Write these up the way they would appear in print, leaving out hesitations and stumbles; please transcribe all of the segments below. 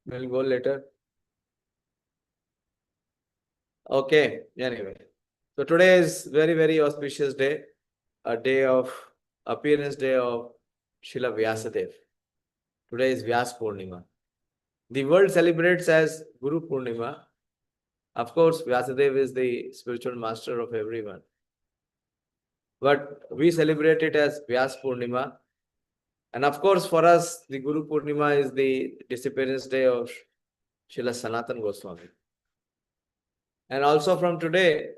We'll go later. Okay, anyway. So today is very, very auspicious day, a day of appearance day of Srila Vyasadev. Today is Vyas Purnima. The world celebrates as Guru Purnima. Of course, Vyasadev is the spiritual master of everyone. But we celebrate it as Vyas Purnima. And of course, for us, the Guru Purnima is the disappearance day of Srila Sanatana Goswami. And also from today,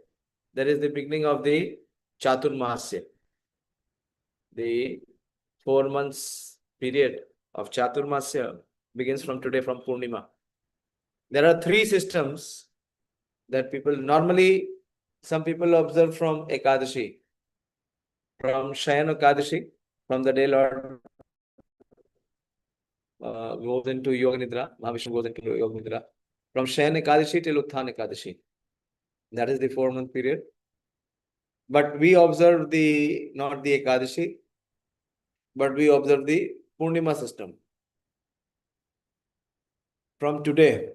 there is the beginning of the Chaturmasya, the 4 months period of Chaturmasya begins from today, from Purnima. There are 3 systems that people normally, some people observe from Ekadashi, from Shayana Ekadashi, from the day Lord goes into Yoga Nidra, Mahavishnu goes into Yoga Nidra, from Shayana Ekadashi till Utthana Ekadashi. That is the 4-month period. But we observe the, not the Ekadashi, but we observe the Purnima system from today.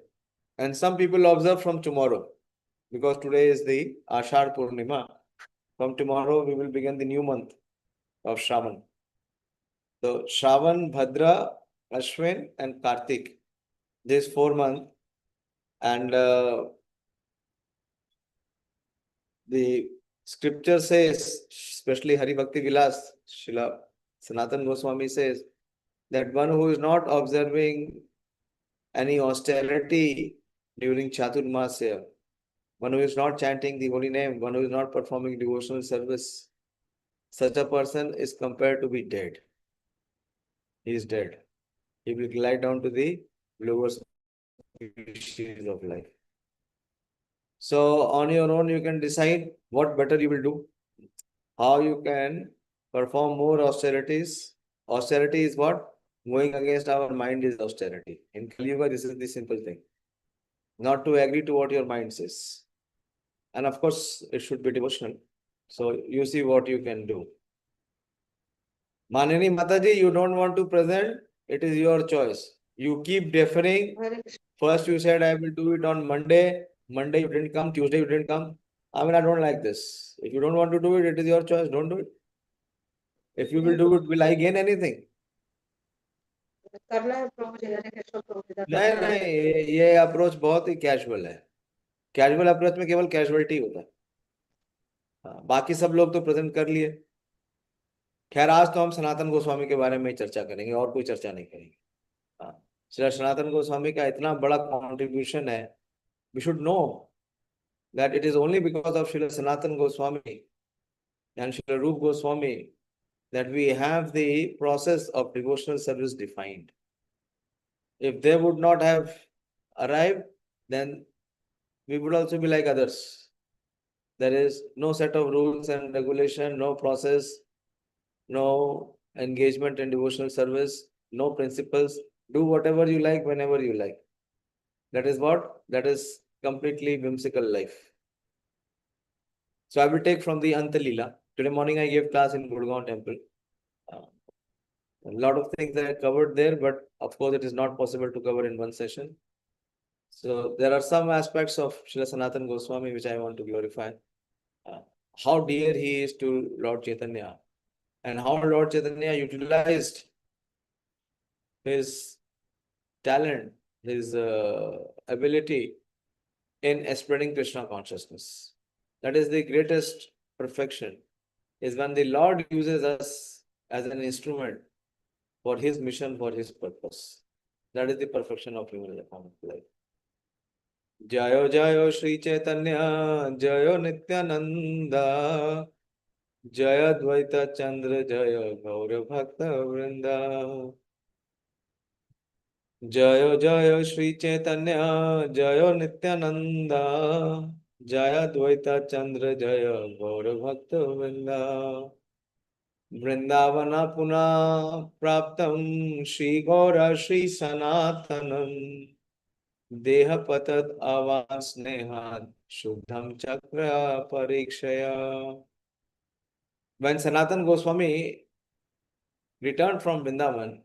And some people observe from tomorrow, because today is the Ashar Purnima. From tomorrow, we will begin the new month of Shravan. So Shravan, Bhadra, Ashwin, and Kartik. These 4 months. And the scripture says, especially Hari Bhakti Vilas, Srila Sanatana Goswami says, that one who is not observing any austerity during Chaturmasya, one who is not chanting the holy name, one who is not performing devotional service, such a person is compared to be dead. He is dead. He will glide down to the lower species of life. So on your own, you can decide what better you will do, how you can perform more austerities. Austerity is what? Going against our mind is austerity. In Kali Yuga, this is the simple thing. Not to agree to what your mind says. And of course, it should be devotional. So you see what you can do. Manini Mataji, you don't want to present, it is your choice. You keep deferring. First you said I will do it on Monday. Monday you didn't come, Tuesday you didn't come. I mean, I don't like this. If you don't want to do it, it is your choice. Don't do it. If you will do it, will I gain anything? नहीं, ये approach बहुत ही casual है. Casual approach में केवल casualty होता है. बाकी सब लोग तो प्रेजेंट कर लिए. खैर, आज तो हम सनातन गोस्वामी के बारे में चर्चा करेंगे और कोई चर्चा नहीं करेंगे. श्री सनातन गोस्वामी का इतना बड़ा कॉन्ट्रीब्यूशन है. We should know that it is only because of Srila Sanatana Goswami and Srila Rup Goswami that we have the process of devotional service defined. If they would not have arrived, then we would also be like others. There is no set of rules and regulation, no process, no engagement in devotional service, no principles. Do whatever you like, whenever you like. That is what? That is completely whimsical life. So I will take from the Antalila. Today morning I gave class in Gurgaon temple. A lot of things I covered there, but of course it is not possible to cover in one session. So there are some aspects of Srila Sanatana Goswami which I want to glorify. How dear he is to Lord Chaitanya, and how Lord Chaitanya utilized his talent, his ability in spreading Krishna consciousness. That is the greatest perfection, is when the Lord uses us as an instrument for his mission, for his purpose. That is the perfection of human life. Jayo Jayo Sri Chaitanya, Jayo Nityananda, Jaya Dvaita Chandra, Jaya Gaura Bhakta Vrinda. Jayo Jayo Sri Chaitanya, Jayo Nityananda, Jaya Dvaita Chandra, Jaya Gaura Bhakta Vrinda. Vrindavana Puna Praptam Shri Gaura Shri Sanatanam Deha Patad Avas Nehat Shuddham Chakra Parikshaya. When Sanatana Goswami returned from Vrindavan,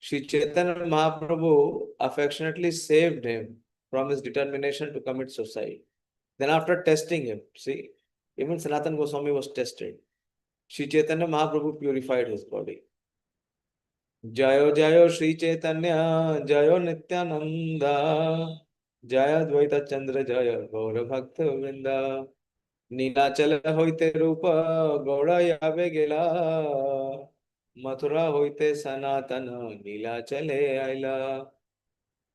Sri Chaitanya Mahaprabhu affectionately saved him from his determination to commit suicide. Then after testing him, see, even Sanatana Goswami was tested. Sri Chaitanya Mahaprabhu purified his body. Jayo Jayo Sri Chaitanya, Jayo Nityananda, Jaya Dvaita Chandra Jaya Gaura Bhakta Vrinda. Nilachal হইতে রূপ গৌড়াইয়াবে গেলা মথুরা হইতে সনাতন নীলাচলে আইলা.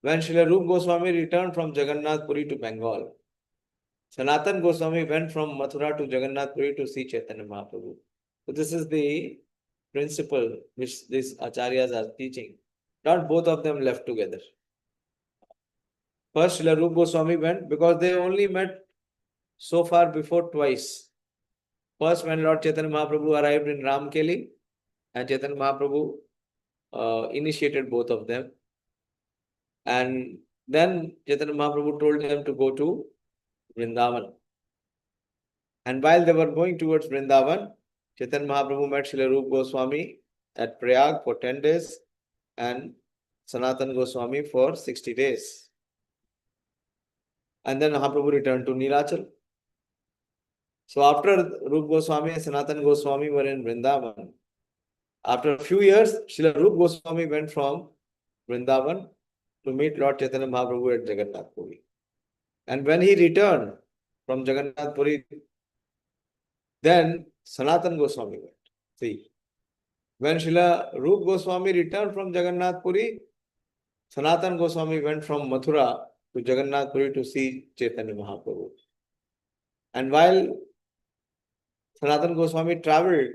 When Srila Rupa Goswami returned from Jagannath Puri to Bengal, Sanatana Goswami went from Mathura to Jagannath Puri to see Chaitanya Mahaprabhu. So this is the principle which these acharyas are teaching. Not both of them left together. First Srila Rupa Goswami went because they only met so far before twice. First, when Lord Chaitanya Mahaprabhu arrived in Ramkeli, and Chaitanya Mahaprabhu initiated both of them. And then Chaitanya Mahaprabhu told them to go to Vrindavan. And while they were going towards Vrindavan, Chaitanya Mahaprabhu met Srila Rupa Goswami at Prayag for 10 days and Sanatana Goswami for 60 days. And then Mahaprabhu returned to Nilachal. So after Rupa Goswami and Sanatana Goswami were in Vrindavan, after a few years, Srila Rupa Goswami went from Vrindavan to meet Lord Chaitanya Mahaprabhu at Jagannath Puri. And when he returned from Jagannath Puri, then Sanatana Goswami went. See, when Srila Rupa Goswami returned from Jagannath Puri, Sanatana Goswami went from Mathura to Jagannath Puri to see Chaitanya Mahaprabhu. And while Sanatana Goswami travelled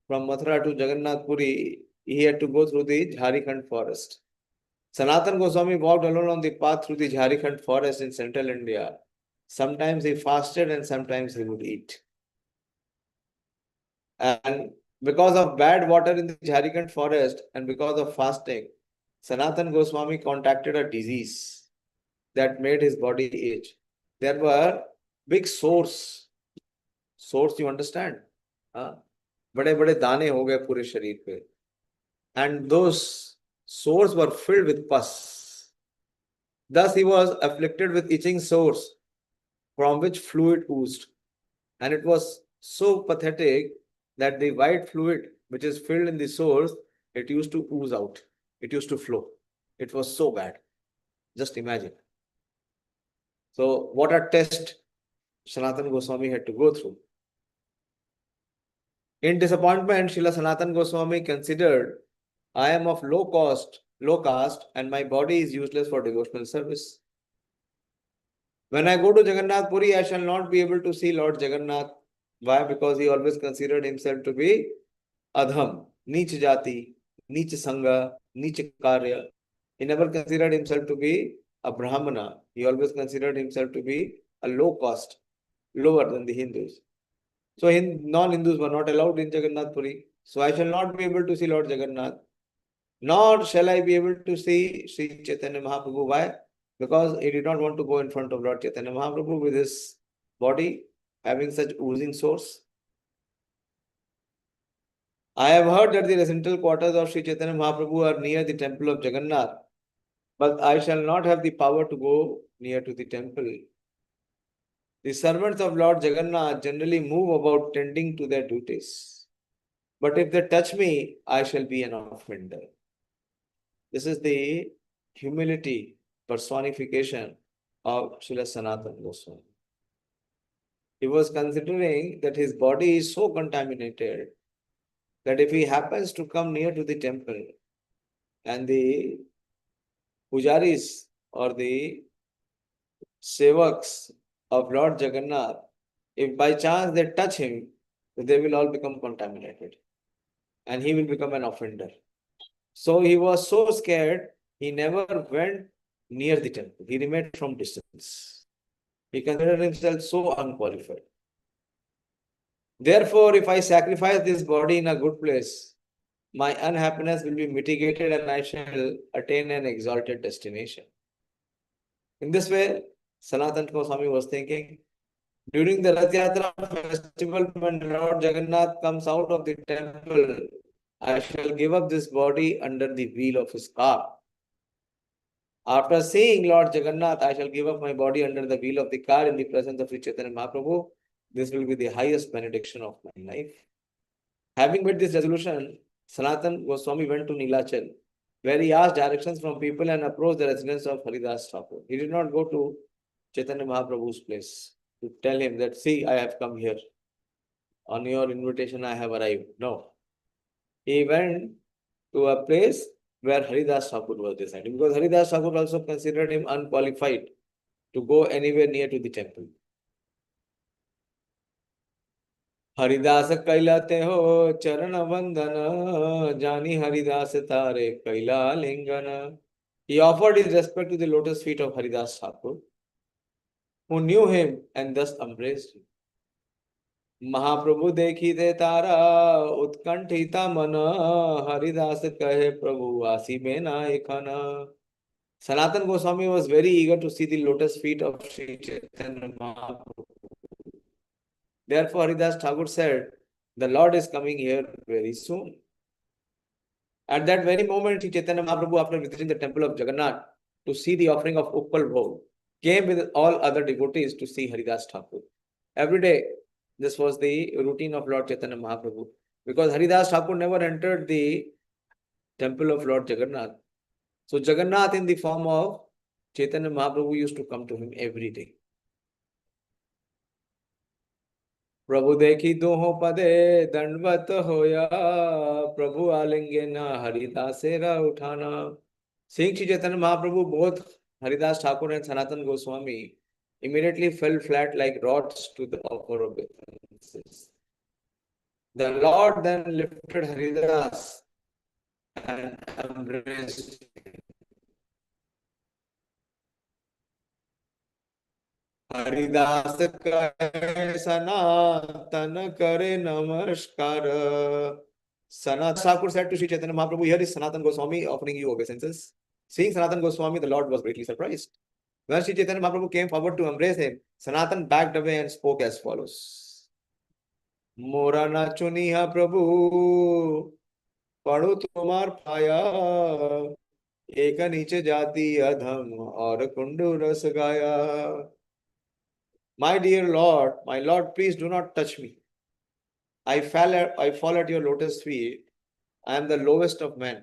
from Mathura to Jagannath Puri, he had to go through the Jharkhand forest. Sanatana Goswami walked alone on the path through the Jharkhand forest in central India. Sometimes he fasted and sometimes he would eat. And because of bad water in the Jharkhand forest and because of fasting, Sanatana Goswami contracted a disease that made his body age. There were big sores. Sores, you understand? बड़े बड़े दाने हो गए पूरे शरीर पे. And those sores were filled with pus. Thus he was afflicted with itching sores from which fluid oozed. And it was so pathetic that the white fluid which is filled in the sores, it used to ooze out. It used to flow. It was so bad. Just imagine. So what a test Sanatana Goswami had to go through. In disappointment, Srila Sanatana Goswami considered, I am of low caste, and my body is useless for devotional service. When I go to Jagannath Puri, I shall not be able to see Lord Jagannath. Why? Because he always considered himself to be adham, neech jati, neech sangha, neech karya. He never considered himself to be a brahmana. He always considered himself to be a low caste, lower than the Hindus. So non-Hindus were not allowed in Jagannath Puri. So I shall not be able to see Lord Jagannath. Nor shall I be able to see Sri Chaitanya Mahaprabhu. Why? Because he did not want to go in front of Lord Chaitanya Mahaprabhu with his body having such oozing sores. I have heard that the residential quarters of Sri Chaitanya Mahaprabhu are near the temple of Jagannath, but I shall not have the power to go near to the temple. The servants of Lord Jagannath generally move about tending to their duties. But if they touch me, I shall be an offender. This is the humility personification of Srila Sanatana Goswami. He was considering that his body is so contaminated that if he happens to come near to the temple and the pujaris or the sevaks of Lord Jagannath, if by chance they touch him, they will all become contaminated and he will become an offender. So he was so scared, he never went near the temple. He remained from distance. He considered himself so unqualified. Therefore, if I sacrifice this body in a good place, my unhappiness will be mitigated and I shall attain an exalted destination. In this way, Sanatana Goswami was thinking, during the Rath Yatra festival, when Lord Jagannath comes out of the temple, I shall give up this body under the wheel of his car. After seeing Lord Jagannath, I shall give up my body under the wheel of the car in the presence of Sri Chaitanya Mahaprabhu. This will be the highest benediction of my life. Having made this resolution, Sanatana Goswami went to Nilachal, where he asked directions from people and approached the residence of Haridas Thakur. He did not go to Chaitanya Mahaprabhu's place to tell him that, see, I have come here. On your invitation, I have arrived. No. He went to a place where Haridas Thakur was residing, because Haridas Thakur also considered him unqualified to go anywhere near to the temple. Haridas कैलाते हो चरण वंदन जानी हरिदास तारे कैला लिंगन. He offered his respect to the lotus feet of Haridas Thakur, who knew him and thus embraced him. महाप्रभु देखी दे तारा उत्कंठिता मन हरिदास कहे प्रभु आसी में ना एखना. Sanatana Goswami was very eager to see the lotus feet of Sri Chaitanya Mahaprabhu. Therefore, Haridas Thakur said, the Lord is coming here very soon. At that very moment, Sri Chaitanya Mahaprabhu, after visiting the temple of Jagannath to see the offering of Uppal Bhog, came with all other devotees to see Haridas Thakur. Every day, this was the routine of Lord Chaitanya Mahaprabhu, because Haridas Thakur never entered the temple of Lord Jagannath. So Jagannath in the form of Chaitanya Mahaprabhu used to come to him every day. प्रभु देखी दोहों पदे दंडवत होया प्रभु आलिंगे ना हरिदासेरा उठाना. Seeing Sri Chaitanya Mahaprabhu, both Haridas Thakur and Sanatana Goswami immediately fell flat like rods to the offer of obeisances. The Lord then lifted Haridas and embraced him. Haridas कहे सनातन करे नमस्कार. Sanatana Thakur said to Sri Chaitanya Mahaprabhu, here is Sanatana Goswami offering you obeisances. Seeing Sanatana Goswami, the Lord was greatly surprised. When Sri Chaitanya Mahaprabhu came forward to embrace him, Sanatana backed away and spoke as follows. Mora na chuniha Prabhu, पढ़ो तुम्हार पाया एक नीचे जाति अधम और कुंडू रस गाया. My dear Lord, my Lord, please do not touch me. I fall at your lotus feet. I am the lowest of men,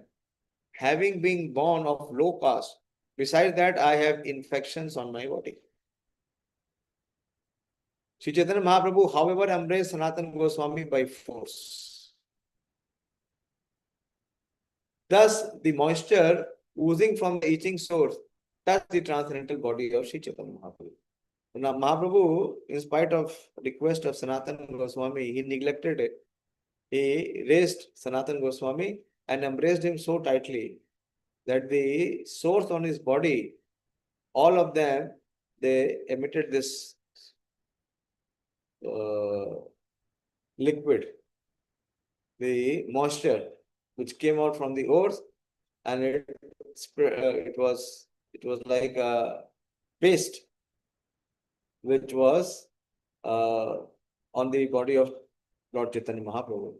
having been born of low caste. Besides that, I have infections on my body. Sri Chaitanya Mahaprabhu, however, embraced Sanatana Goswami by force. Thus, the moisture oozing from the itching source touched the transcendental body of Sri Chaitanya Mahaprabhu. Now, Mahaprabhu, in spite of request of Sanatana Goswami, he neglected it. He raised Sanatana Goswami and embraced him so tightly that the source on his body, all of them, they emitted this liquid, the moisture which came out from the ores, and it was like a paste which was on the body of Lord Chaitanya Mahaprabhu.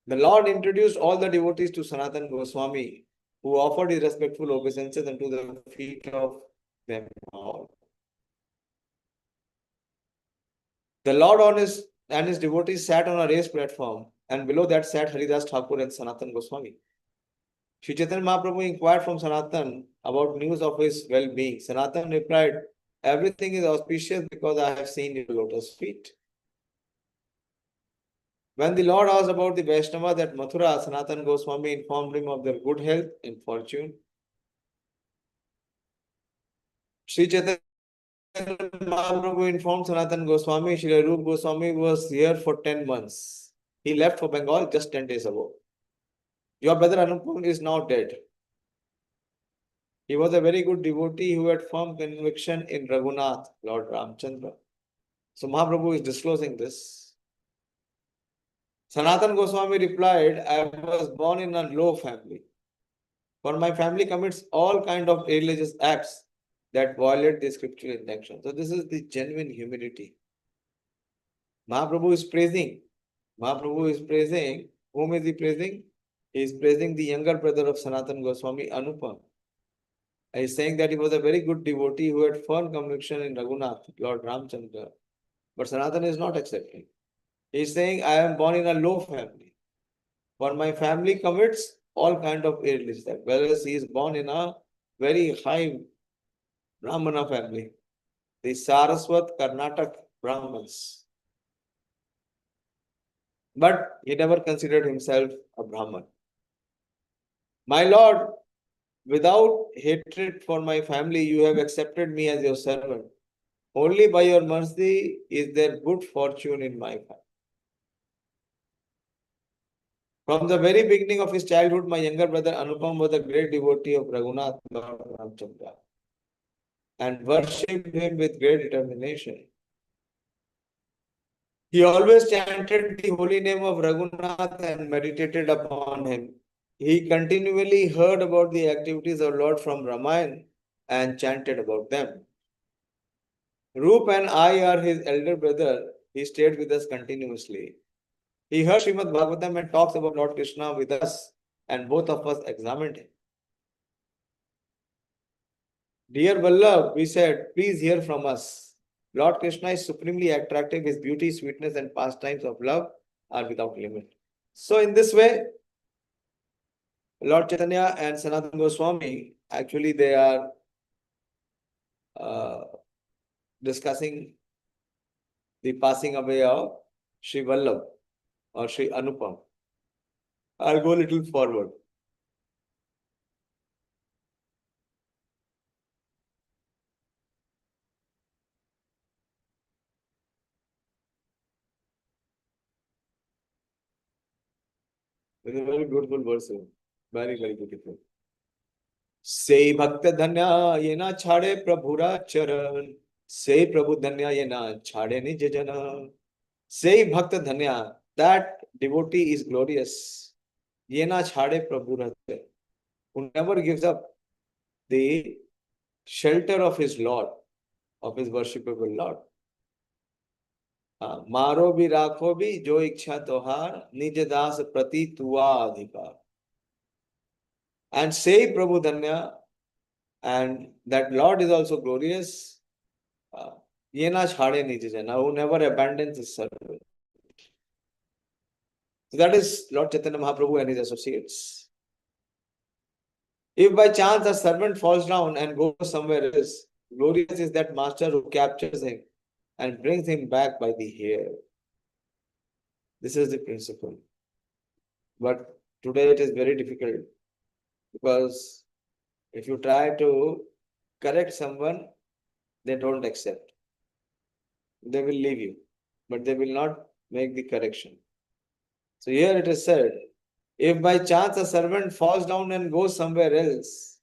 The Lord introduced all the devotees to Sanatana Goswami, who offered his respectful obeisances unto the feet of them all. The Lord and his devotees sat on a raised platform, and below that sat Haridas Thakur and Sanatana Goswami. Sri Chaitanya Mahaprabhu inquired from Sanatana about news of his well-being. Sanatana replied, everything is auspicious because I have seen your lotus feet. When the Lord asked about the Vaishnavas at Mathura, Sanatana Goswami informed him of their good health and fortune. Sri Chaitanya Mahaprabhu informed Sanatana Goswami, Srila Rupa Goswami was here for 10 months. He left for Bengal just 10 days ago. Your brother Anupam is now dead. He was a very good devotee who had firm conviction in Raghunath, Lord Ramchandra. So Mahaprabhu is disclosing this. Sanatana Goswami replied, I was born in a low family. For my family commits all kind of religious acts that violate the scriptural injunction. So this is the genuine humility. Mahaprabhu is praising Whom is he praising? He is praising the younger brother of Sanatana Goswami, Anupam. He is saying that he was a very good devotee who had firm conviction in Raghunath, Lord Ramchandra. But Sanatana is not accepting. He is saying, I am born in a low family. For my family commits all kind of irreligious acts. Whereas he is born in a very high Brahmana family. The Saraswat Karnataka Brahmins. But he never considered himself a Brahman. My Lord, without hatred for my family, you have accepted me as your servant. Only by your mercy is there good fortune in my family. From the very beginning of his childhood, my younger brother Anupam was a great devotee of Raghunath Lord Ramchandra and worshipped him with great determination. He always chanted the holy name of Raghunath and meditated upon him. He continually heard about the activities of Lord from Ramayana and chanted about them. Roop and I are his elder brother. He stayed with us continuously. He heard Srimad Bhagavatam and talks about Lord Krishna with us, and both of us examined him. Dear Vallabh, we said, please hear from us. Lord Krishna is supremely attractive. His beauty, sweetness, and pastimes of love are without limit. So, in this way, Lord Chaitanya and Sanatana Goswami actually they are discussing the passing away of Sri Vallabh or Sri Anupam. I'll go a little forward. It's a very beautiful verse. Very, very beautiful. Say Bhakta Dhanya Yena Chade Prabhura Charan. Say Prabhu Dhanya Yena Chade Nij Jana. Say Bhakta Dhanya. That devotee is glorious. Yena Chade Prabhura Charan. Who never gives up the shelter of his Lord, of his worshipable Lord. मारो भी राखो भी जो इच्छा तोहार निज दास प्रति तुआ अधिकार. And say Prabhu Dhanya, and that Lord is also glorious. Yena chhade nij jana, who never abandons his servant. So that is Lord Chaitanya Mahaprabhu and his associates. If by chance a servant falls down and goes somewhere else, glorious is that master who captures him and brings him back by the hair. This is the principle. But today it is very difficult because if you try to correct someone, they don't accept. They will leave you, but they will not make the correction. So here it is said, if by chance a servant falls down and goes somewhere else,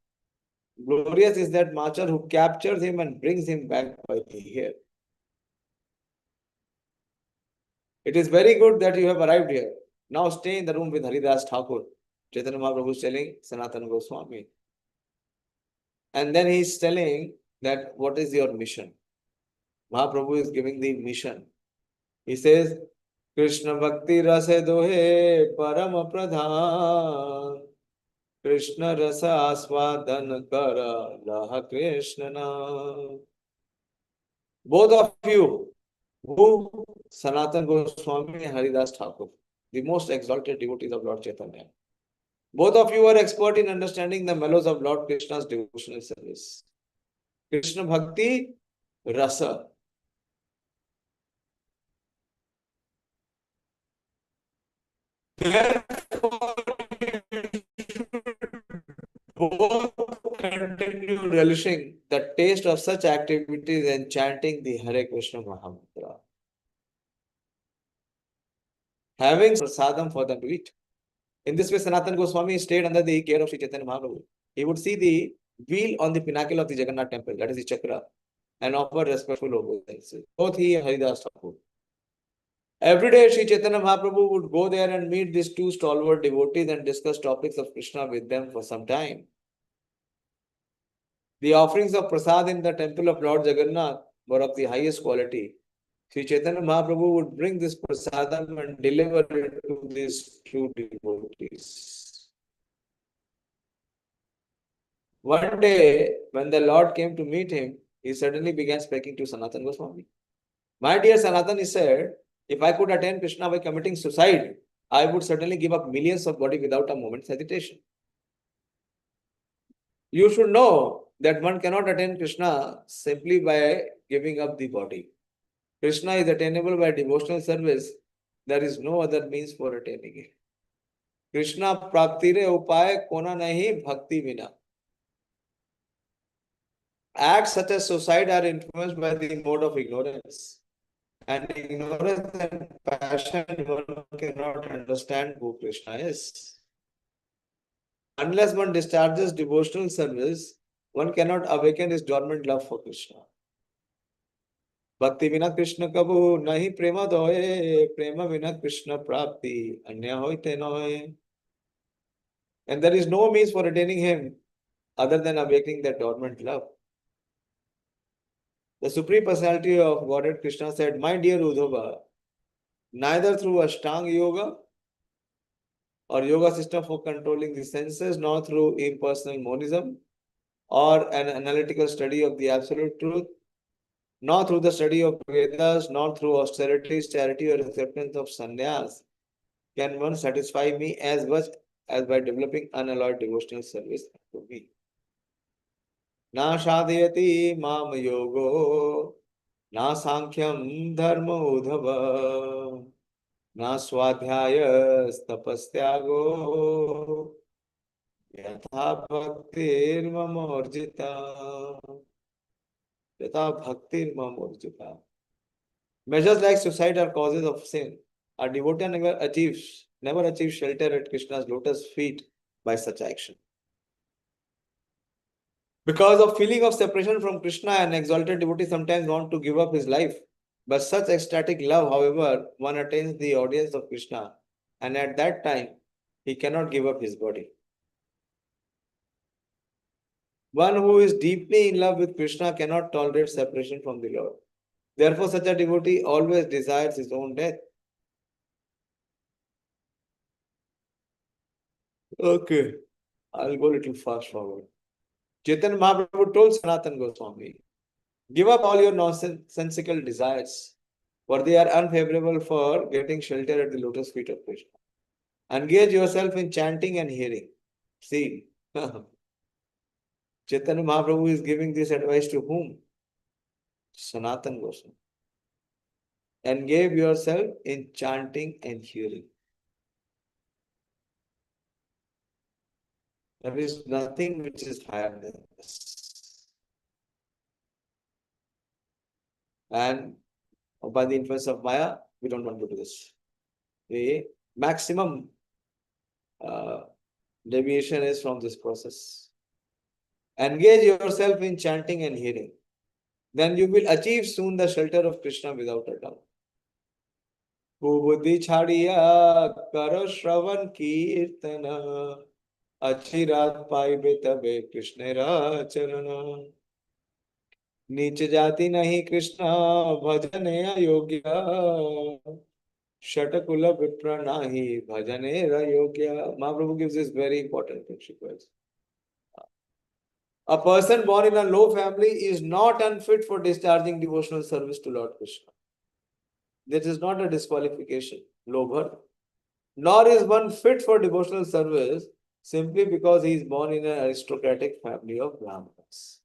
glorious is that master who captures him and brings him back by the hair. It is very good that you have arrived here. Now stay in the room with Haridas Thakur. Chaitanya Mahaprabhu is telling Sanatana Goswami. And then he is telling that what is your mission? Mahaprabhu is giving the mission. He says, Krishna Bhakti Rasa Dohe Param Pradhan Krishna Rasa Aswadan Kara Laha Krishnana. Both of you, who Sanatana Goswami and Haridas Thakur, the most exalted devotees of Lord Chaitanya. Both of you are expert in understanding the mellows of Lord Krishna's devotional service. Krishna Bhakti Rasa. Therefore, both continue relishing the taste of such activities and chanting the Hare Krishna Mahamantra. Having prasadam for them to eat. In this way, Sanatana Goswami stayed under the care of Sri Chaitanya Mahaprabhu. He would see the wheel on the pinnacle of the Jagannath temple, that is the chakra, and offer respectful obeisances. Both he and Haridas Thakur. Every day, Sri Chaitanya Mahaprabhu would go there and meet these two stalwart devotees and discuss topics of Krishna with them for some time. The offerings of prasad in the temple of Lord Jagannath were of the highest quality. Sri Chaitanya Mahaprabhu would bring this prasadam and deliver it to these true devotees. One day, when the Lord came to meet him, he suddenly began speaking to Sanatana Goswami. My dear Sanatana, he said, if I could attain Krishna by committing suicide, I would certainly give up millions of body without a moment's hesitation. You should know that one cannot attain Krishna simply by giving up the body. Krishna is attainable by devotional service. There is no other means for attaining it. Krishna praktire upaya kona nahi bhakti vina. Acts such as suicide are influenced by the mode of ignorance. And ignorance and passion, one cannot understand who Krishna is. Unless one discharges devotional service, one cannot awaken his dormant love for Krishna. Bhakti vina Krishna kabhu nahi prema doye, prema vina Krishna prapti, anya hoite noye. And there is no means for attaining him other than awakening that dormant love. The Supreme Personality of Godhead Krishna said, my dear Udhava, neither through Ashtanga Yoga or yoga system for controlling the senses, nor through impersonal monism or an analytical study of the absolute truth, nor through the study of Vedas, nor through austerities, charity, or acceptance of sannyas, can one satisfy me as much as by developing unalloyed devotional service to me. Na shadhyati mam yogo, na sankhyaṁ dharma udhava, na swadhyaya tapasyago, yatha bhaktir mamorjita. Yatha bhaktir mamorjita. Measures like suicide are causes of sin. A devotee never achieves shelter at Krishna's lotus feet by such action. Because of feeling of separation from Krishna, an exalted devotee sometimes wants to give up his life. But such ecstatic love, however, one attains the audience of Krishna, and at that time, he cannot give up his body. One who is deeply in love with Krishna cannot tolerate separation from the Lord. Therefore, such a devotee always desires his own death. Okay, I'll go a little fast forward. Chaitanya Mahaprabhu told Sanatana Goswami, give up all your nonsensical desires, for they are unfavorable for getting shelter at the lotus feet of Krishna. Engage yourself in chanting and hearing. See, Chaitanya Mahaprabhu is giving this advice to whom? Sanatana Goswami. Engage yourself in chanting and hearing. There is nothing which is higher than this. And by the influence of Maya, we don't want to do this. The maximum deviation is from this process. Engage yourself in chanting and hearing. Then you will achieve soon the shelter of Krishna without a doubt. Buddhi chhadiya karo shravan kirtana achirat paibe tabe Krishnera charana. नीच जाति नहीं कृष्ण भजने अयोग्य Shatakula Vipra nahi bhajane rayogya. Mahaprabhu gives this very important principle. A person born in a low family is not unfit for discharging devotional service to Lord Krishna. This is not a disqualification, low birth. Nor is one fit for devotional service simply because he is born in an aristocratic family of Brahmanas.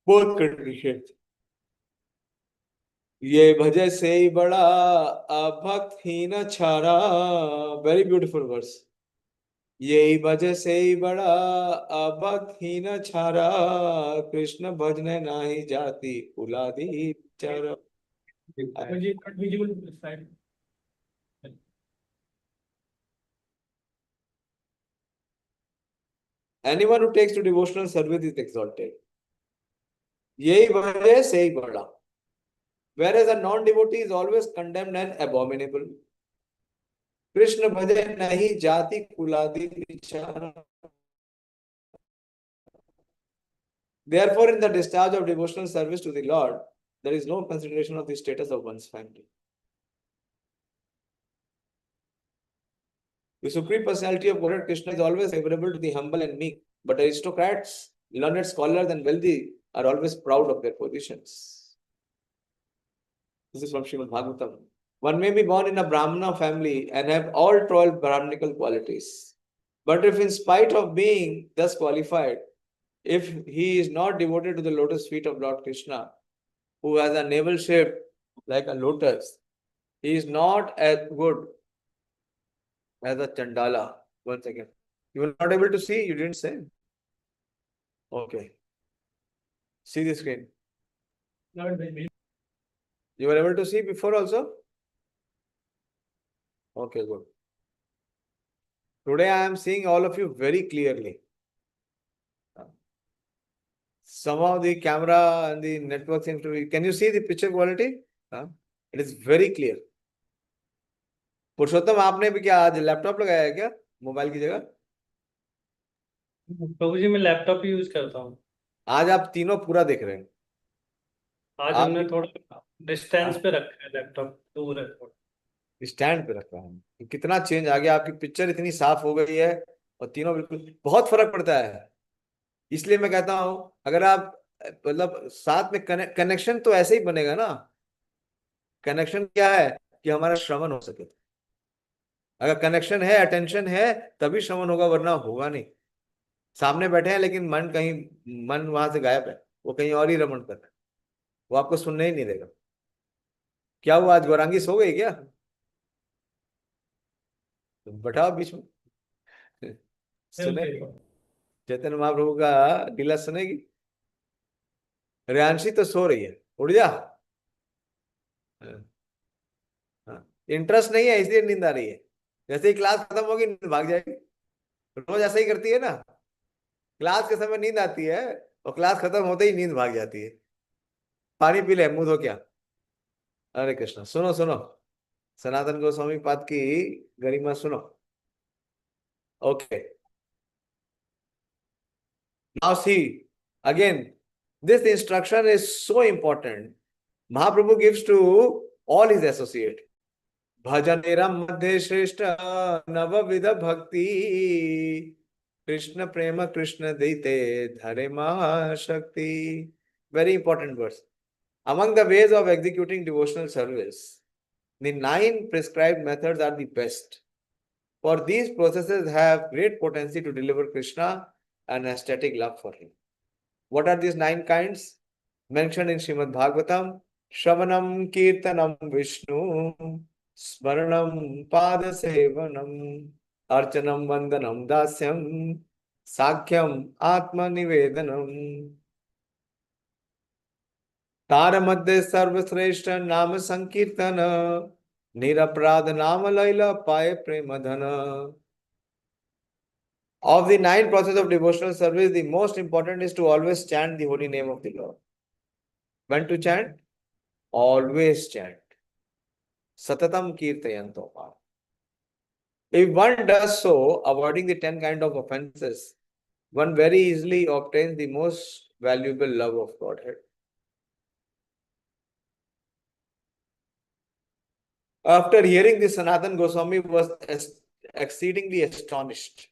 Both conditions. ये भजे से ही बड़ा अभक्त हीन छारा. Very beautiful verse. यही भजे से ही बड़ा अभक्त हीन छारा. कृष्ण भजने नाही जाति कुलादि चारा. Anyone who takes to devotional service is exalted. यही भजे से ही बड़ा. Whereas a non-devotee is always condemned and abominable. Krishna bhaje nahi jati kuladi vichara. Therefore, in the discharge of devotional service to the Lord, there is no consideration of the status of one's family. The Supreme Personality of Godhead Krishna is always favorable to the humble and meek, but aristocrats, learned scholars, and wealthy are always proud of their positions. This is from Srimad Bhagavatam. One may be born in a Brahmana family and have all 12 Brahmanical qualities. But if in spite of being thus qualified, if he is not devoted to the lotus feet of Lord Krishna, who has a navel shape like a lotus, he is not as good as a Chandala. Once again, you were not able to see, you didn't say. Okay. See the screen. You were able to see before also? Okay, good. Today I am seeing all of you very clearly. Somehow the camera and the network seems to be. Can you see the picture quality? It is very clear. पुरुषोत्तम आपने भी क्या आज laptop लगाया है क्या mobile की जगह? प्रभु जी मैं लैपटॉप ही यूज करता हूँ। आज आप तीनों पूरा देख रहे हैं। आज हमने थोड़ा डिस्टेंस पे रखा है, लैपटॉप दूर है थोड़ा, स्टैंड पे रखा है। कितना चेंज आ गया, आपकी पिक्चर इतनी साफ हो गई है और तीनों बिल्कुल, बहुत फर्क पड़ता है। इसलिए मैं कहता हूं अगर आप मतलब साथ में कनेक्शन तो ऐसे ही बनेगा ना। कनेक्शन क्या है कि हमारा श्रवण हो सके। अगर कनेक्शन है, अटेंशन है, तभी श्रवण होगा, वरना होगा नहीं। सामने बैठे हैं लेकिन मन कहीं, मन वहां से गायब है, वो कहीं और ही रमण कर रहा है, वो आपको सुनने ही नहीं देगा। क्या हुआ, आज गौरांगी सो गई क्या? तो बैठाओ बीच में, सुने चैतन्य महाप्रभु का लीला सुनेगी। रियांशी तो सो रही है, उठ जा। इंटरेस्ट नहीं है इसलिए नींद आ रही है। जैसे ही क्लास खत्म होगी नींद भाग जाएगी। रोज ऐसा ही करती है ना, क्लास के समय नींद आती है और क्लास खत्म होते ही नींद भाग जाती है। पानी पी ले, मुंह धो क्या। हरे कृष्ण। सुनो सुनो, सनातन गोस्वामी पाद की गरिमा सुनो। Okay, now see again, this instruction is so important. Mahaprabhu gives to all his associates. भजनेरम मध्य श्रेष्ठ नवविध भक्ति कृष्ण प्रेम कृष्ण देते धरे महाशक्ति. Very important verse. Among the ways of executing devotional service, the 9 prescribed methods are the best. For these processes have great potency to deliver Krishna an ecstatic love for him. What are these 9 kinds? Mentioned in Srimad Bhagavatam: Shravanam Kirtanam Vishnu, Smaranam Padasevanam, Archanam Vandanam Dasyam, Sakhyam Atma Nivedanam. तार मध्य सर्वश्रेष्ठ नाम संकीर्तन, निरपराध नाम लैला पाए प्रेम धन. Of the 9 processes of devotional service, the most important is to always chant the holy name of the Lord. When to chant? Always chant. Satatam kirtayanto. If one does so, avoiding the 10 kind of offenses, one very easily obtains the most valuable love of Godhead. After hearing this, Sanatana Goswami was exceedingly astonished.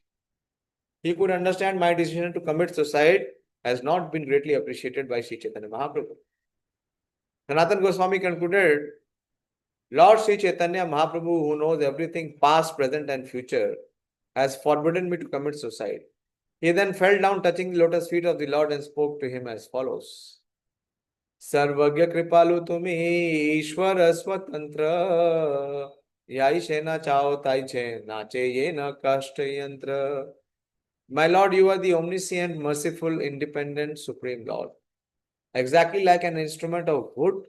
He could understand my decision to commit suicide has not been greatly appreciated by Sri Chaitanya Mahaprabhu. Sanatana Goswami concluded, Lord Sri Chaitanya Mahaprabhu, who knows everything past, present and future, has forbidden me to commit suicide. He then fell down touching the lotus feet of the Lord and spoke to him as follows. सर्वज्ञ कृपालु तुम्ही ईश्वर स्वतंत्र, याई शेना चाओ ताई छे नाचे ये न कष्ट यंत्र. My Lord, you are the omniscient, merciful, independent, supreme Lord. Exactly like an instrument of wood,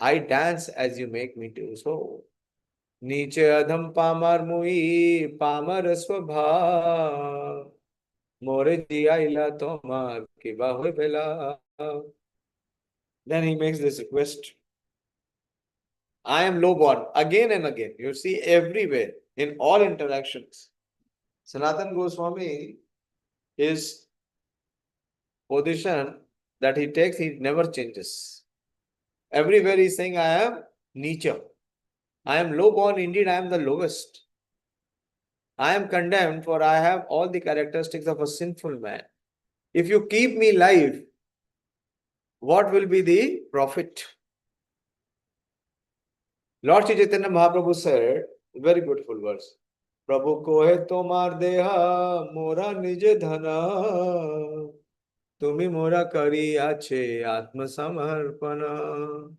I dance as you make me do so. नीचे अधम पामर मुई पामर स्वभाव, मोरे जिया इला तोमार की बाहुए बेला. Then he makes this request. I am low-born, again and again. You see everywhere, in all interactions. Sanatana Goswami, his position that he takes, he never changes. Everywhere he is saying, I am Nicha. I am low born, indeed, I am the lowest. I am condemned, for I have all the characteristics of a sinful man. If you keep me alive, what will be the profit? Lord Sri Chaitanya Mahaprabhu said, very beautiful verse. Prabhu kohe tomar deha mora nije dhana tumi mora kariyache atma samarpana.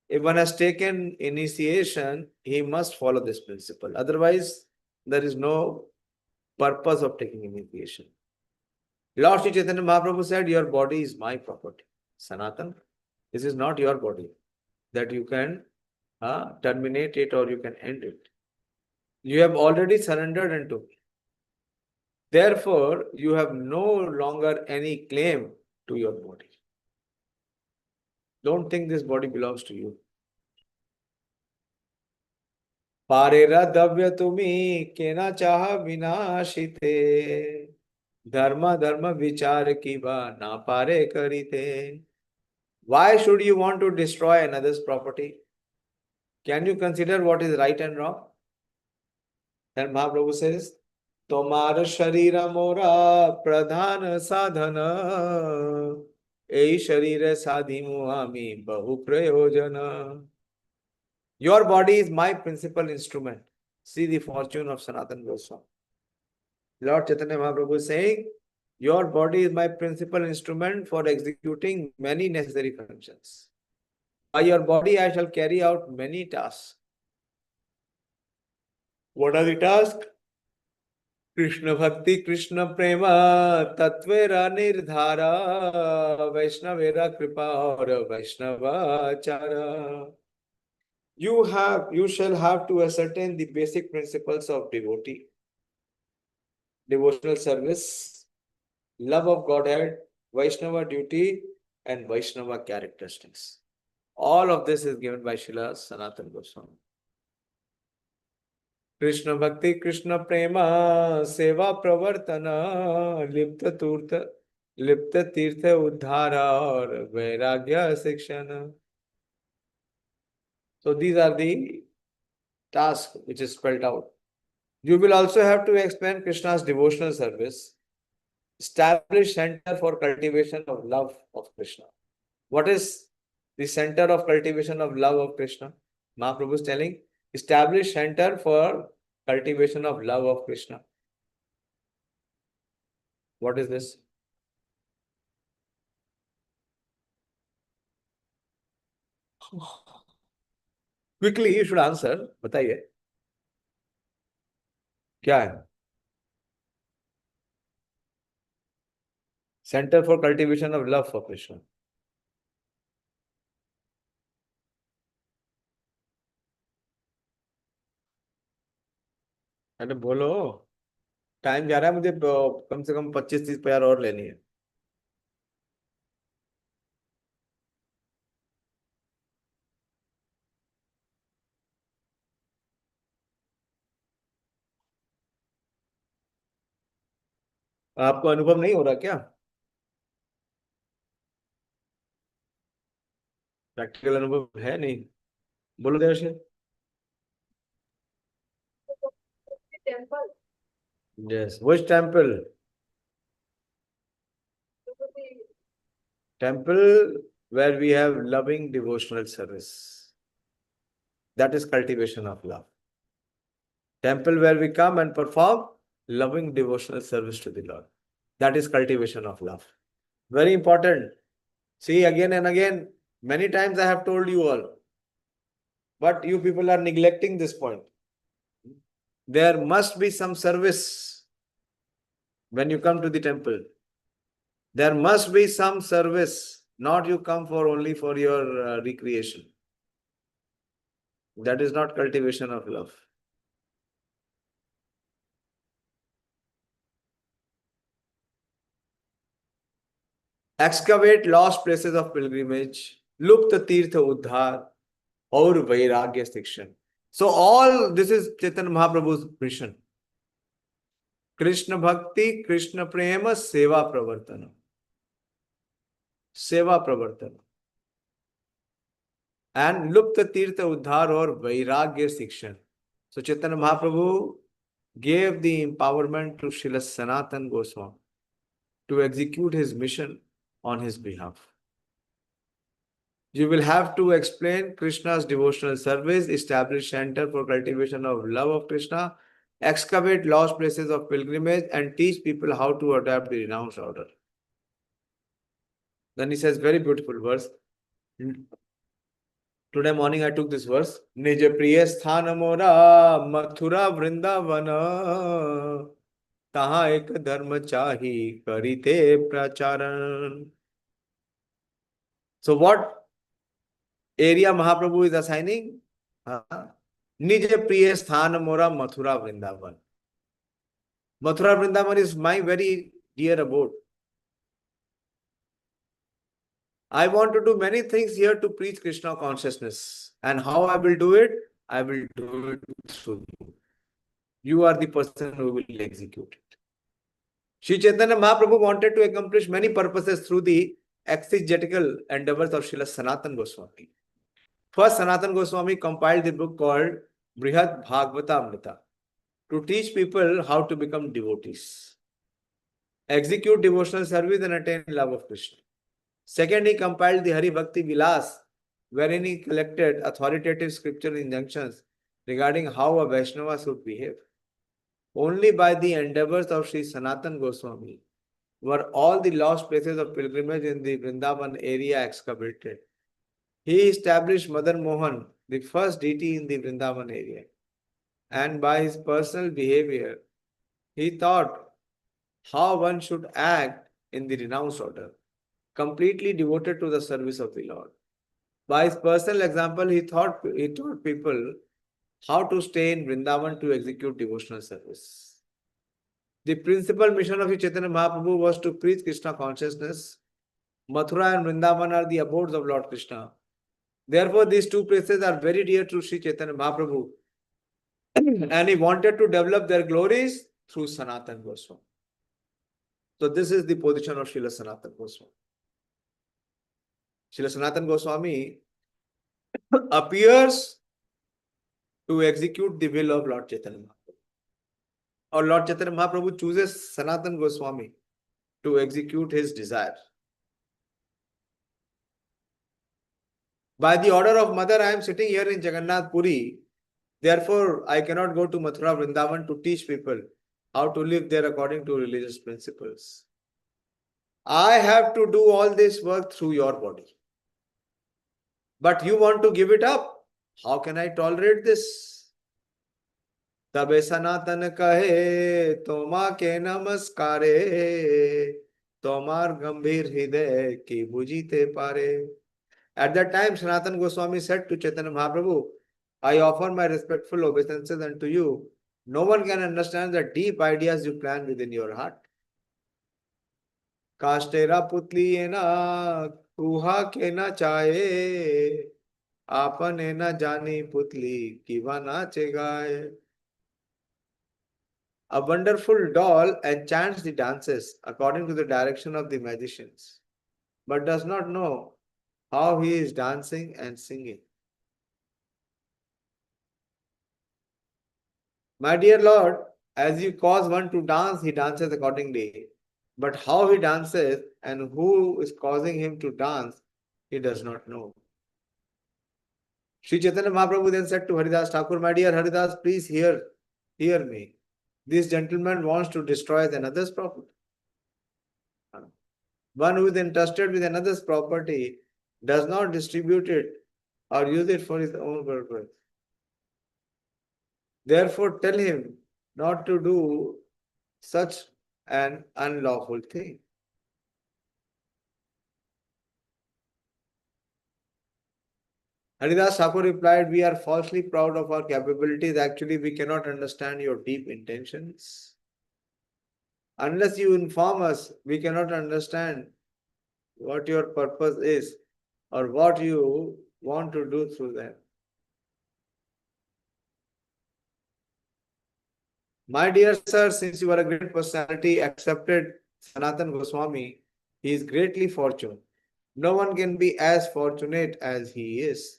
If one has taken initiation, he must follow this principle. Otherwise, there is no purpose of taking initiation. Lord Sri Chaitanya Mahaprabhu said, your body is my property. Sanatana, this is not your body that you can terminate it or you can end it. You have already surrendered unto me. Therefore, you have no longer any claim to your body. Don't think this body belongs to you. पारेरा दव्य तुम्ही केना चाह विनाशिते धर्म धर्म विचार की बा ना पारे करीते. Why should you want to destroy another's property? Can you consider what is right and wrong? Then Mahaprabhu says, Tomar sharira mora pradhan sadhana ei sharira sadhimu ami bahu prayojana. Your body is my principal instrument. See the fortune of Sanatana Goswami. Lord Chaitanya Mahaprabhu is saying, your body is my principal instrument for executing many necessary functions. By your body I shall carry out many tasks. What are the tasks? Krishna Bhakti, Krishna Prema, Tatvera Nirdhara, Vaishnavera Kripa or Vaishnava Chara. You shall have to ascertain the basic principles of devotee, devotional service, love of Godhead, Vaishnava duty, and Vaishnava characteristics. All of this is given by Srila Sanatana Goswami. Krishna Bhakti, Krishna Prema, Seva Pravartana, Lipta Tirtha Uddhara or Vairagya Sikshana. So these are the tasks which is spelled out. You will also have to explain Krishna's devotional service, establish center for cultivation of love of Krishna. What is the center of cultivation of love of Krishna? Mahaprabhu is telling, establish center for cultivation of love of Krishna. What is this? Quickly, you should answer. बताइए क्या है? Center for cultivation of love for Krishna. अरे बोलो, time जा रहा है, मुझे कम से कम 25-30 प्यार और लेनी है. आपको अनुभव नहीं हो रहा क्या? प्रैक्टिकल अनुभव है नहीं? बोलो देर से. Yes. Which temple? Temple where we have loving devotional service. That is cultivation of love. Temple where we come and perform loving devotional service to the Lord. That is cultivation of love. Very important. See, again and again, many times I have told you all, but you people are neglecting this point. There must be some service when you come to the temple. There must be some service, not you come for only for your recreation. That is not cultivation of love. Excavate lost places of pilgrimage, Lupta Tirtha Uddhar, or Vairagya Shikshan. So all this is Chaitanya Mahaprabhu's mission. Krishna Bhakti, Krishna Prema, Seva Pravartana. Seva Pravartana. and Lupta Tirtha Uddhar or Vairagya Shikshan. So Chaitanya Mahaprabhu gave the empowerment to Srila Sanatana Goswami to execute his mission on his behalf. You will have to explain Krishna's devotional service, establish center for cultivation of love of Krishna, excavate lost places of pilgrimage, and teach people how to adapt the renounced order. Then he says, very beautiful verse. Today morning I took this verse. Nij priya sthana mora mathura vrindavana taha ek dharma chahi karite pracharan. So what area Mahaprabhu is assigning? Nij priya sthana mora mathura vrindavan. Mathura Vrindavan is my very dear abode. I want to do many things here to preach Krishna consciousness. And how I will do it? I will do it through you. You are the person who will execute it. Sri Chaitanya Mahaprabhu wanted to accomplish many purposes through the exegetical endeavors of Srila Sanatana Goswami. First, Sanatana Goswami compiled the book called Brihad Bhagavatamrita to teach people how to become devotees, execute devotional service and attain love of Krishna. Second, he compiled the Hari Bhakti Vilas, wherein he collected authoritative scriptural injunctions regarding how a Vaishnava should behave. Only by the endeavors of Sri Sanatana Goswami were all the lost places of pilgrimage in the Vrindavan area excavated. He established Madan Mohan, the first deity in the Vrindavan area, and by his personal behavior, he taught how one should act in the renounced order, completely devoted to the service of the Lord. By his personal example, he taught people how to stay in Vrindavan to execute devotional service. The principal mission of Chaitanya Mahaprabhu was to preach Krishna consciousness. Mathura and Vrindavan are the abodes of Lord Krishna. Therefore, these two places are very dear to Sri Chaitanya Mahaprabhu. And he wanted to develop their glories through Sanatana Goswami. So this is the position of Srila Sanatana Goswami. Srila Sanatana Goswami appears to execute the will of Lord Chaitanya Mahaprabhu. Or Lord Chaitanya Mahaprabhu chooses Sanatana Goswami to execute his desire. By the order of mother, I am sitting here in Jagannath Puri. Therefore, I cannot go to Mathura Vrindavan to teach people how to live there according to religious principles. I have to do all this work through your body. But you want to give it up? How can I tolerate this? Tabe Sanatana kahe toma ke namaskare tomar gambhir hriday ki bujite pare. At that time, Sanatana Goswami said to Chaitanya Mahaprabhu, I offer my respectful obeisances unto you. No one can understand the deep ideas you plan within your heart. Kashtera putli ena kuha ke na chahe आपन ना जानी पुतली किवा नाचे गाए. A wonderful doll enchants the dances according to the direction of the magicians, but does not know how he is dancing and singing. My dear Lord, as you cause one to dance, he dances accordingly. But how he dances and who is causing him to dance, he does not know. Sri Chaitanya Mahaprabhu then said to Haridas Thakur, my dear Haridas, please hear me. This gentleman wants to destroy another's property. One who is entrusted with another's property does not distribute it or use it for his own purpose. Therefore, tell him not to do such an unlawful thing. Haridas Thakur replied, we are falsely proud of our capabilities. Actually, we cannot understand your deep intentions. Unless you inform us, we cannot understand what your purpose is or what you want to do through them. My dear sir, since you are a great personality, accepted Sanatana Goswami, he is greatly fortunate. No one can be as fortunate as he is.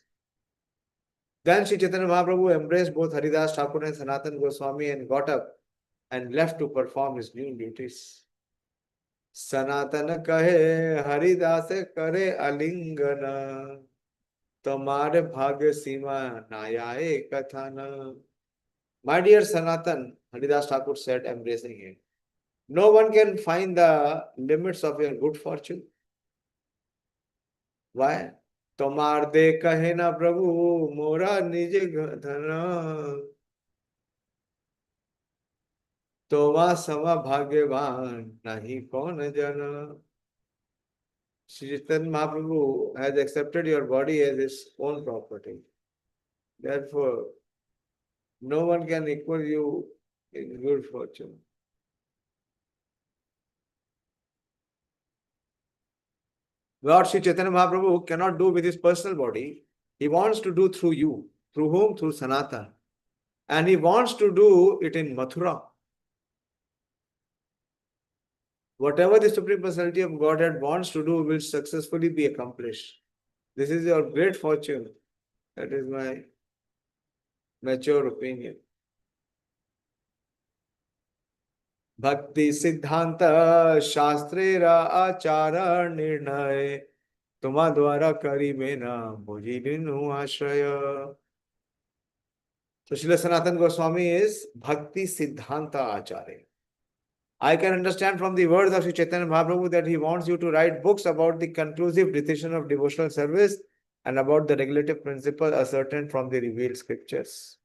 Then Sri Chaitanya Mahaprabhu embraced both Haridas Thakur and Sanatana Goswami and got up and left to perform his new duties. सनातन कहे हरिदास करे अलिंगन, तुम्हारे भाग्य सीमा नायाए कथन. My dear Sanatan, Haridas Thakur said, embracing him, no one can find the limits of your good fortune. Why? तुम्हार दे कहे ना प्रभु मोरा निज धन, तोमा समा भाग्यवान नहीं कौन जन. Sri Chaitanya Mahaprabhu has accepted your body as his own property. Therefore, no one can equal you in good fortune. What Sri Chaitanya Mahaprabhu cannot do with his personal body, he wants to do through you. Through whom? Through Sanatana. And he wants to do it in Mathura. Whatever the Supreme Personality of Godhead wants to do will successfully be accomplished. This is your great fortune. That is my mature opinion. Bhakti Siddhanta Shastreera Achara Nirnay Tuma Dwara Karimena Mujilinu Ashraya. So Srila Sanatana Goswami is Bhakti Siddhanta Acharya. I can understand from the words of Sri Chaitanya Mahaprabhu that he wants you to write books about the conclusive decision of devotional service and about the regulative principle ascertained from the revealed scriptures.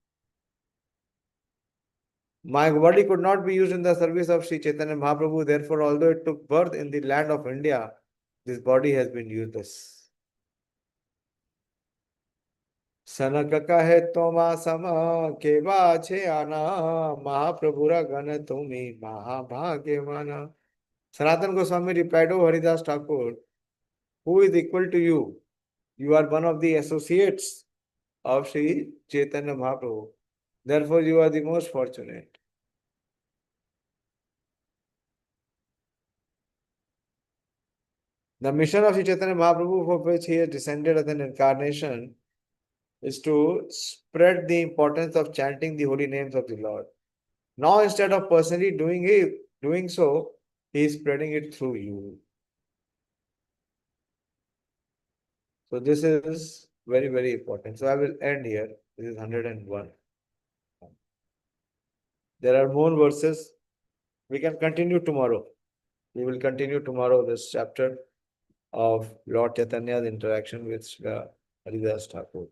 My body could not be used in the service of Sri Chaitanya Mahaprabhu, therefore, although it took birth in the land of India, this body has been useless. सनक कहे तोमा सम के बाछे आना महाप्रभुरा गण तुम्ही महाभाग्यवान. Sanatana Goswami replied, "O Haridas Thakur, who is equal to you? You are one of the associates of Sri Chaitanya Mahaprabhu. Therefore, you are the most fortunate." The mission of Sri Chaitanya Mahaprabhu, for which he has descended as an incarnation, is to spread the importance of chanting the holy names of the Lord. Now, instead of personally doing so, he is spreading it through you. So this is very, very important. So I will end here. This is 101. There are more verses. We can continue tomorrow. We will continue tomorrow this chapter of Lord Chaitanya's interaction with Haridas Thakur.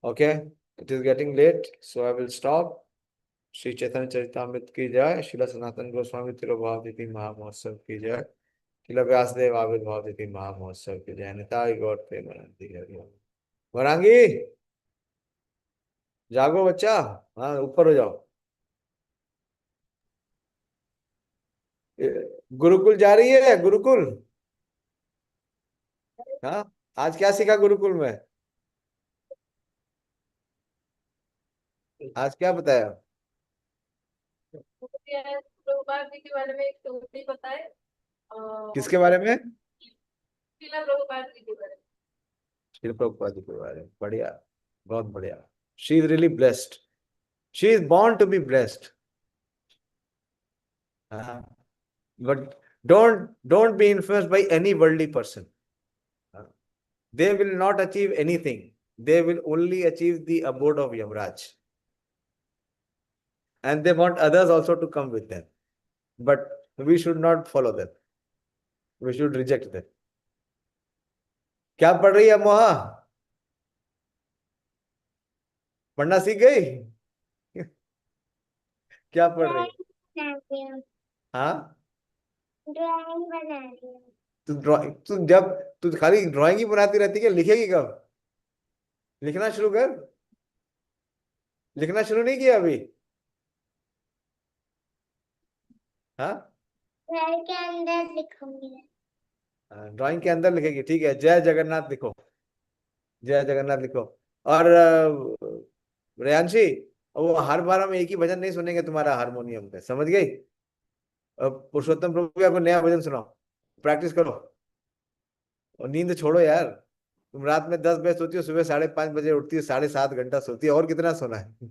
Okay, it is getting late, so I will stop. Shri Chaitanya Charitamrita ki jai, Srila Sanatana Goswami Tirobhav Diti Mahamotsav ki jai, Srila Vyasdev Avirbhav Diti Mahamotsav ki jai, Nitai Gaur Premanandi Hari Om. वरांगी जागो बच्चा, हाँ ऊपर हो जाओ. गुरुकुल जा रही है गुरुकुल. हाँ, आज क्या सीखा गुरुकुल में? आज क्या बताया? प्रभुपाद जी के बारे में एक स्टोरी बताए. किसके बारे में? श्रीला प्रभुपाद जी के बारे में. श्री प्रभुपाद जी के बारे में. बढ़िया, बहुत बढ़िया. She is really blessed. She is born to be blessed. But don't be influenced by any worldly person. They will not achieve anything. They will only achieve the abode of Yamaraj. And they want others also to come with them. But we should not follow them. We should reject them. क्या पढ़ रही है मोहा? पढ़ना सीख गई? क्या पढ़ रही है? हाँ, ड्राइंग बना रही हूँ. तू खाली ड्राइंग ही बनाती रहती है, लिखेगी कब? लिखना शुरू कर. लिखना शुरू नहीं किया अभी? हाँ, घर के अंदर लिखूंगी. ड्राइंग के अंदर लिखेगी. ठीक है, जय जगन्नाथ लिखो. जय जगन्नाथ लिखो. और रेयांशी, वो हर बार हम एक ही भजन नहीं सुनेंगे तुम्हारा हारमोनियम पे, समझ गई? पुरुषोत्तम प्रभु का कोई नया भजन सुनाओ, प्रैक्टिस करो. और नींद छोड़ो यार, तुम रात में 10 बजे सोती हो, सुबह 5:30 बजे उठती हो, 7.5 घंटा सोती है, और कितना सोना है?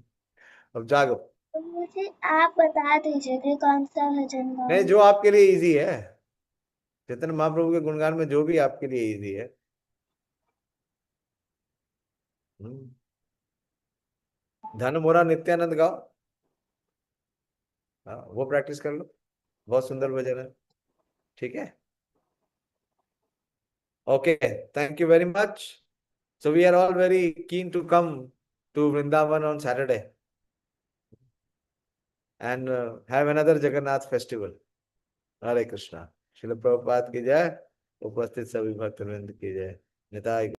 अब जागो। तो मुझे आप बता दीजिए कि कौन सा भजन नहीं, गाऊं। जो आपके लिए इजी है, चैतन्य महाप्रभु के गुणगान में जो भी आपके लिए इजी है। हम्म। धन मोरा नित्यानंद गाओ। हाँ, वो प्रैक्टिस कर लो, बहुत सुंदर भजन है। ठीक है, okay, thank you very much. So we are all very keen to come to Vrindavan on Saturday and have another Jagannath festival. हरे कृष्णा। श्रील प्रभुपाद की जय, उपस्थित सभी भक्तवृंद की जय। निताय गौर।